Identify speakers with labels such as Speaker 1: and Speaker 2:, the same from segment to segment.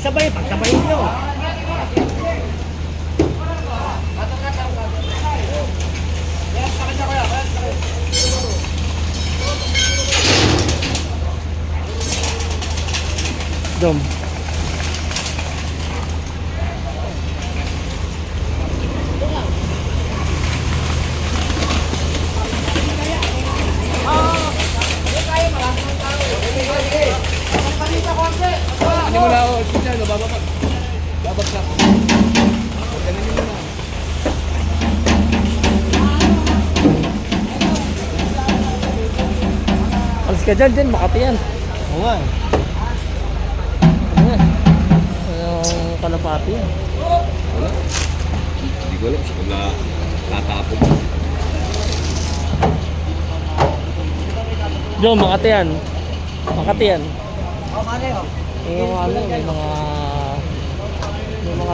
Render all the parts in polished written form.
Speaker 1: pagsabay nyo.
Speaker 2: Dom.
Speaker 3: Hindi mo na ako, siya, bababa. Babagsak. Ganun yun na.
Speaker 2: Alis ka dyan, Makati yan.
Speaker 1: Oo nga.
Speaker 2: Yung kalapati yan.
Speaker 3: Wala. Hindi ko alam, wala tatapon.
Speaker 2: Dom, Makati yan. Makati yan.
Speaker 1: Oo, mali oh.
Speaker 2: Yung ano, may mga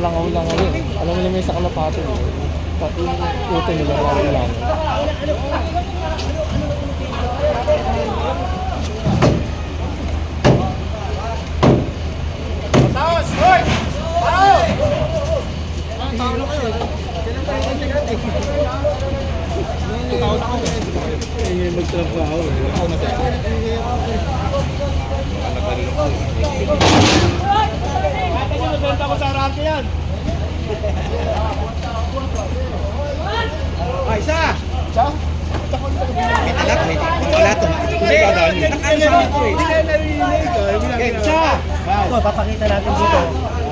Speaker 2: langaw-langaw yun. Alam mo naman yung sa kalapati. Pati yung puto nila mga lang.
Speaker 1: Taos! Hoy! Tao!
Speaker 3: Hindi magtrabaho. Ako na tayo.
Speaker 1: Nabenta ko sa Arante yan. Ay, isa! Isa? May alat, may alat. Hindi, isa! Ito, papakita natin dito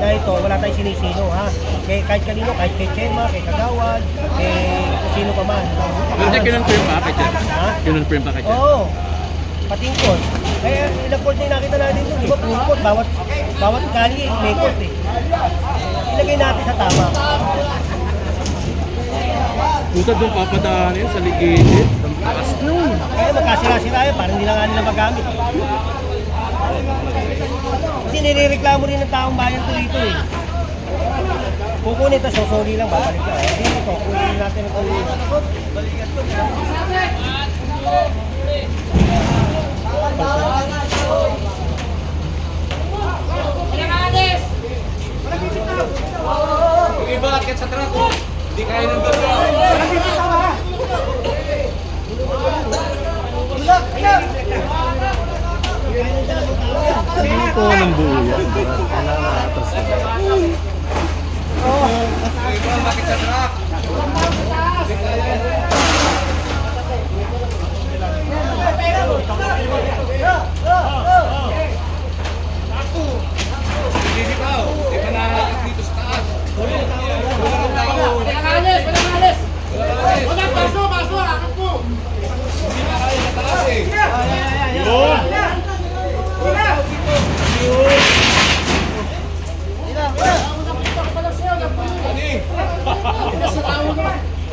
Speaker 1: na ito, wala tayong sinisino, ha? Kahit kanino, kahit kay Chema, kay Kagawad, kung sino pa man.
Speaker 3: Hindi, kinonfirm pa kay Chema?
Speaker 1: Ha?
Speaker 3: Kinonfirm pa kay Chema?
Speaker 1: Oo. Patingkot. Kaya ilang court na yung nakita natin doon. Di ba, pingkot, bawat kali may court eh. Ilagay natin sa tama.
Speaker 3: Usad doon papadaan yun sa ligid. Ang taas nun.
Speaker 1: Kaya magkasira-sira yan, parang hindi na nga nila magamit. Kasi nirereklamo rin ng taong bayan to dito eh. Kukunin ito, sosoli lang, babalik lang. Hindi ito, kukunin natin ito.
Speaker 3: Yung iba, akit sa truck. Hindi kaya ng dito.
Speaker 2: Hindi ko ng buo yan. Kailangan na-atras ka.
Speaker 3: Yung iba, akit sa truck. Hindi ba? Hindi pa nakakit dito sa taas.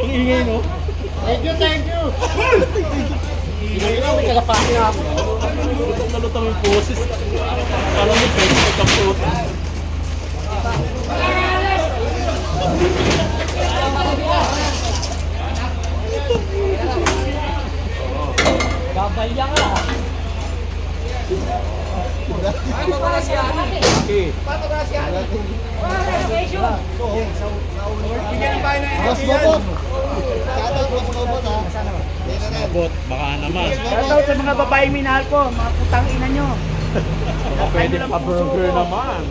Speaker 2: Ang ingay, no?
Speaker 1: Thank you!
Speaker 2: May kalapati na ako. Lutang na lutang yung poses. Parang may pwede magkaputo. Gabay yan nga.
Speaker 1: Paano ba na siya? Paano ba na siya? Bigyan ng bahay na
Speaker 4: Boss Bobot! Shoutout Boss Bobot ha!
Speaker 3: Bot, baka naman.
Speaker 5: Shoutout sa mga babaeng minahal ko, mga putang ina nyo.
Speaker 3: Baka pwede pa burger naman.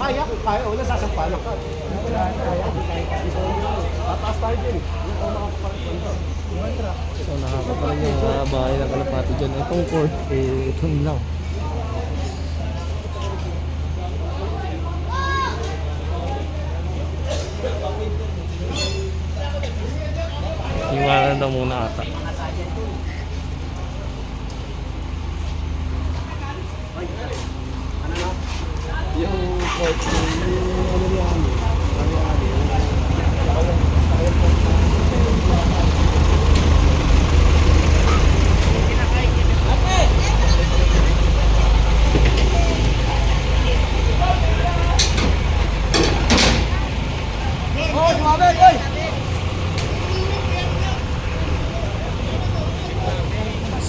Speaker 1: Kaya, kaya, wala sasampa lang. Tataas tayo din.
Speaker 2: So nakaka pa rin yung bahay ng kalapati dyan. Itong court, itong lang. Iwanan daw muna ata.
Speaker 3: Yung court, yung ano yan.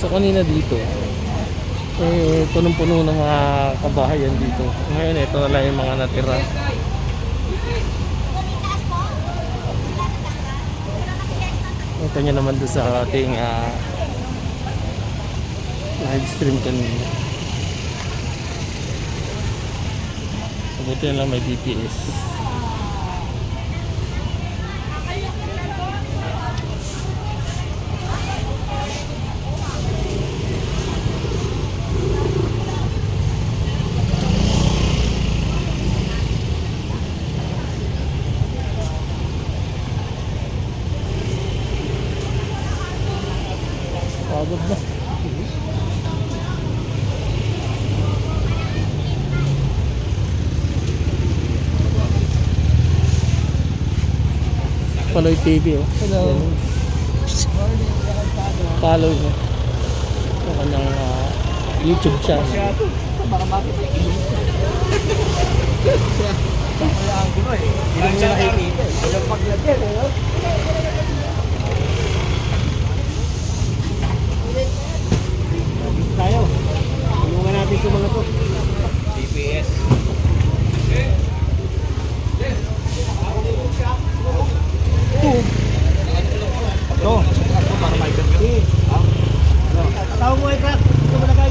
Speaker 2: So kanina dito, punong-puno ng mga kabahayan dito. Ngayon ito na lang yung mga natira. Ito nyo naman doon sa ating live stream kanina. Buti na lang may BTS. Pagod na. Paloy TV, oh. Hello. Follow mo. Yung kanyang YouTube channel.
Speaker 1: Tayo. Tulungan natin yung mga to.
Speaker 3: GPS.
Speaker 1: Ito. Para may ganda. Tawag mo ay crack. Ito mo lagay.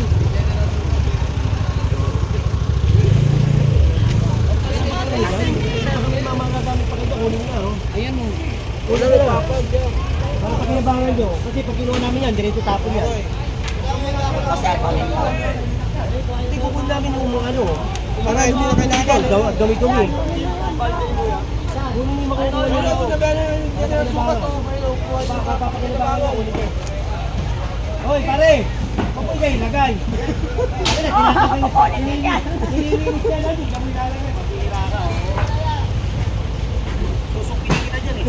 Speaker 1: May mamagagamit pa kayo. Kunin na, oh.
Speaker 3: Ayan mo.
Speaker 1: Kunin na. Para pakinabangan nyo. Kasi pag kinuha namin yan, diretso tapon yan. Hindi kukunin namin yung mga ano. Para hindi na kailangan. Dumi-dumi. Kunin yung makukuha nyo na. Papakinabangan nyo. Kunin nyo. Hoy, pare! Papoy kayo, lagay! Nililinis ka lang, hindi ka mo ilalagay. Matira ka, oh. Susukin kita dyan eh.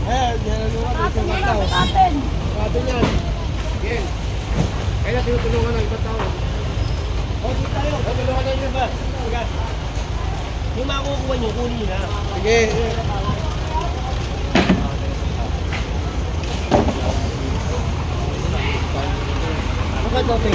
Speaker 1: Ayan, yan ang luwan. Atin yan. Yan. Kaya tinutulungan ng ibang tao. O, dito tayo. Tulungan na nyo ba? Yung makukuha nyo, kunin nyo na. Sige. Okay.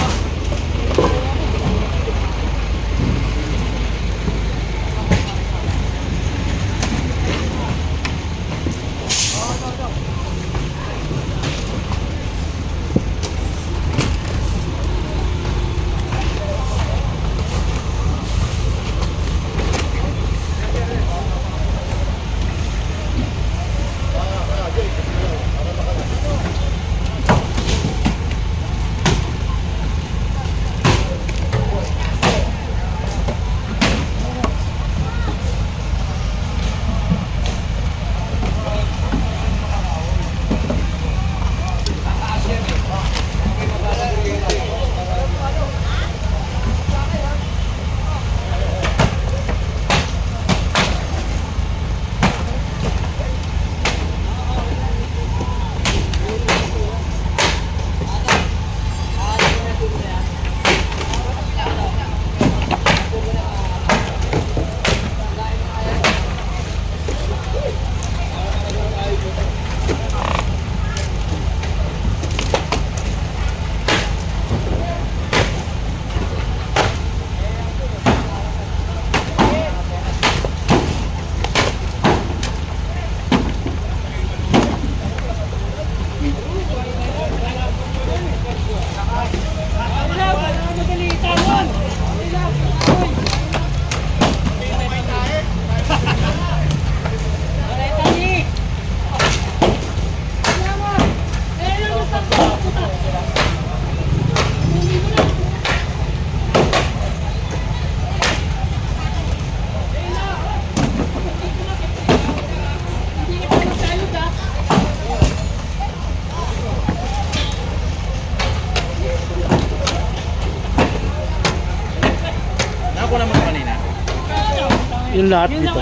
Speaker 2: Yung lahat dito.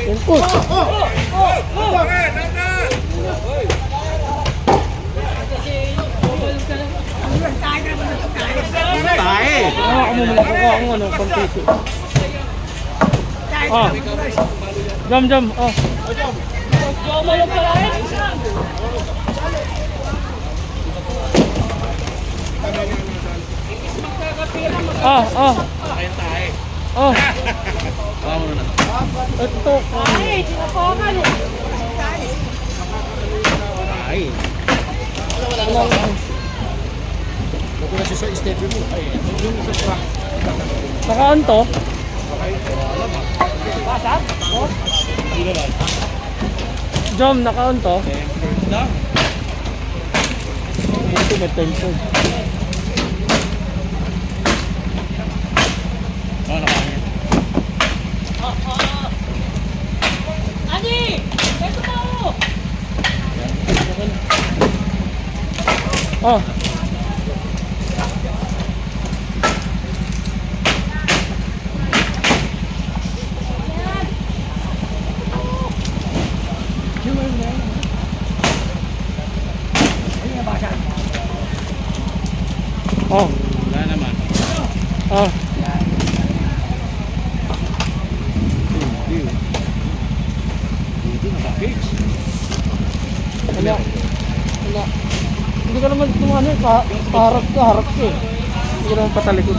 Speaker 2: Yung ako ano, pang piso. Jam. Ah.
Speaker 3: Kaya tayo.
Speaker 2: Ah.
Speaker 3: Baka mo na.
Speaker 2: Ito.
Speaker 5: Ay, sinapokan eh.
Speaker 3: Ay.
Speaker 1: Bago na siya sa step mo.
Speaker 2: Nakaan to? Jom, nakaon to?
Speaker 3: Tempered lang.
Speaker 2: Ito may tension.
Speaker 3: Oh, nakain.
Speaker 5: Ani! Ito na ako!
Speaker 2: Oh. Oh.
Speaker 3: Wala naman.
Speaker 2: Oh.
Speaker 3: Dito naka-fix.
Speaker 2: Wala. Wala. Hindi ka naman tumano eh. Harap ka eh. Hindi ka naman patalikod.